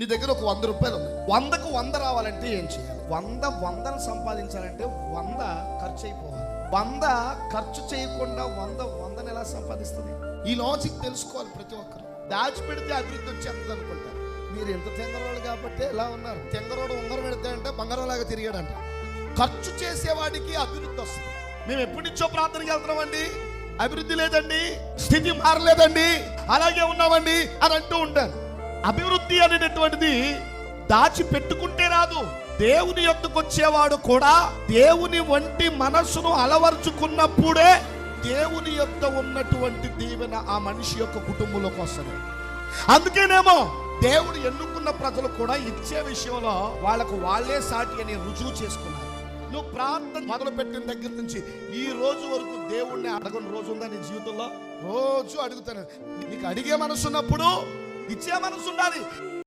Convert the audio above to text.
నీ దగ్గర ఒక 100 రూపాయలు ఉంది. 100కు 100 రావాలంటే ఏం చేయాలి? 100ను సంపాదించాలంటే 100 ఖర్చు అయిపోవాలి. 100 ఖర్చు చేయకుండా 100ని ఎలా సంపాదిస్తుంది? ఈ లాజిక్ తెలుసుకోవాలి ప్రతి ఒక్కరు. దాచిపెడితే అభివృద్ధి వచ్చేస్తుంది అనుకుంటారు. మీరు ఎంత తెంగరోళ్ళు కాబట్టి ఎలా ఉన్నారు? తెంగరోడు ఉంగరం పెడితే అంటే బంగారంలాగా తిరిగాడంట. ఖర్చు చేసేవాడికి అభివృద్ధి వస్తుంది. మేము ఎప్పటి నుంచో ప్రార్థనకి వెళ్తున్నామండి, అభివృద్ధి లేదండి, స్థితి మారలేదండి, అలాగే ఉన్నామండి అని అంటూ ఉంటారు. అభివృద్ధి అనేటటువంటిది దాచిపెట్టుకుంటే రాదు. దేవుని యొద్దకు వచ్చేవాడు కూడా దేవుని వంటి మనస్సును అలవర్చుకున్నప్పుడే దేవుని యొద్ద ఉన్నటువంటి దీవెన ఆ మనిషి యొక్క కుటుంబంలోకి వస్తుంది. అందుకేనేమో దేవుడు ఎన్నుకున్న ప్రజలు కూడా ఇచ్చే విషయంలో వాళ్ళకు వాళ్ళే సాటి అని రుజువు చేసుకున్నారు. నువ్వు ప్రార్థన మొదలు పెట్టిన దగ్గర నుంచి ఈ రోజు వరకు దేవుణ్ణి అడగని రోజు ఉందా నీ జీవితంలో? రోజు అడుగుతాను. నీకు అడిగే మనసు ఉన్నప్పుడు ఇచ్చే మనసు ఉండాలి.